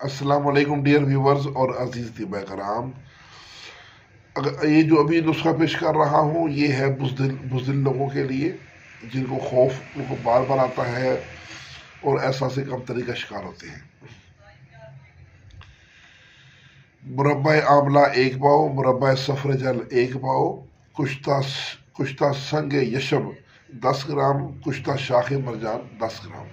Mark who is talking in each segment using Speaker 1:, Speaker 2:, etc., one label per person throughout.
Speaker 1: السلام علیکم dear viewers اور عزیز طبع کرام، یہ جو ابھی نسخہ پیش کر رہا ہوں یہ ہے بزدل لوگوں کے لیے جن کو خوف ان کو بار بار آتا ہے اور احساس کمتری کا شکار ہوتے ہیں۔ مربع آملہ 1 پاؤ، مربع صفر جل 1 پاؤ، کشتہ سنگ یشب 10 گرام، کشتہ شاخ مرجان 10 گرام۔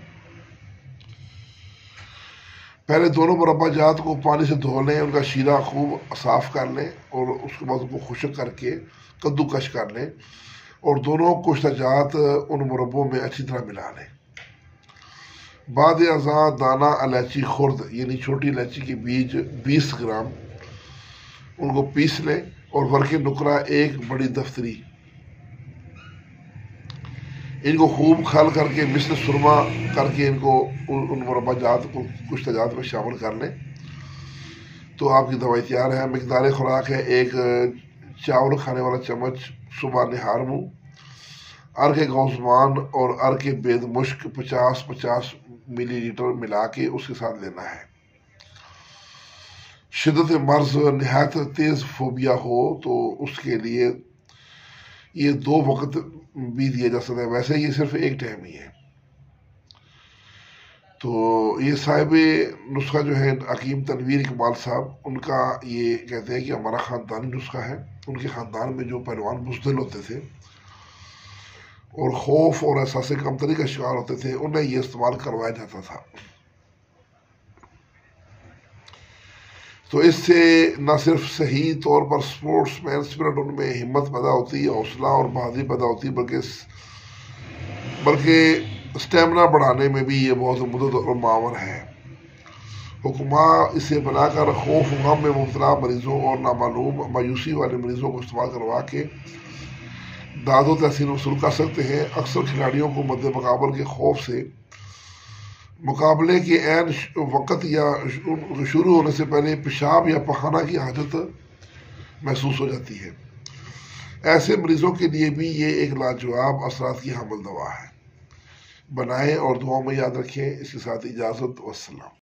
Speaker 1: پہلے دونوں مربع جات کو پانی سے دھو لیں، ان کا شیرہ خوب صاف کر لیں اور اس کے بعد ان کو خشک کر کے کدو کش کر لیں اور دونوں کشتہ جات ان مربوں میں اچھی طرح ملا لیں۔ بعد ازاں دانہ الائچی خرد یعنی چھوٹی الائچی کے بیج 20 گرام ان کو پیس لیں اور ورق نقرہ 1 بڑی دفتری ان کو خوب کھل کر کے مثل سرما کر کے ان کو ان مربع جات کو کشتہ جات میں شامل کر لیں تو آپ کی دوائی تیار ہے۔ مقدار خوراک ہے 1 چاول کھانے والا چمچ صبح نہار منہ، ارک گوزمان اور ارک بید مشک 50 ملی لیٹر ملا کے اس کے ساتھ لینا ہے۔ شدت مرض نہایت تیز فوبیا ہو تو اس کے لیے یہ 2 وقت بھی دیا جا سکتا ہے، ویسے یہ صرف 1 ٹائم ہی ہے۔ تو یہ صاحب نسخہ جو ہے حکیم تنویر اقبال صاحب، ان کا یہ کہتے ہیں کہ ہمارا خاندانی نسخہ ہے۔ ان کے خاندان میں جو پہلوان بزدل ہوتے تھے اور خوف اور احساس کمتری کا شکار ہوتے تھے انہیں یہ استعمال کروایا جاتا تھا۔ تو اس سے نہ صرف صحیح طور پر سپورٹس مین اسپرٹ ان میں ہمت پیدا ہوتی ہے، حوصلہ اور بہادری پیدا ہوتی ہے، بلکہ اسٹیمنا بڑھانے میں بھی یہ بہت مدد اور معاون ہے۔ حکماں اسے بنا کر خوف و غم میں مبتلا مریضوں اور نامعلوم مایوسی والے مریضوں کو استعمال کروا کے داد و تحسین وصول کر سکتے ہیں۔ اکثر کھلاڑیوں کو مد مقابل کے خوف سے مقابلے کے عین وقت یا شروع ہونے سے پہلے پیشاب یا پخانہ کی حاجت محسوس ہو جاتی ہے۔ ایسے مریضوں کے لیے بھی یہ ایک لاجواب اثرات کی حامل دوا ہے۔ بنائیں اور دعاؤں میں یاد رکھیں۔ اس کے ساتھ اجازت، والسلام۔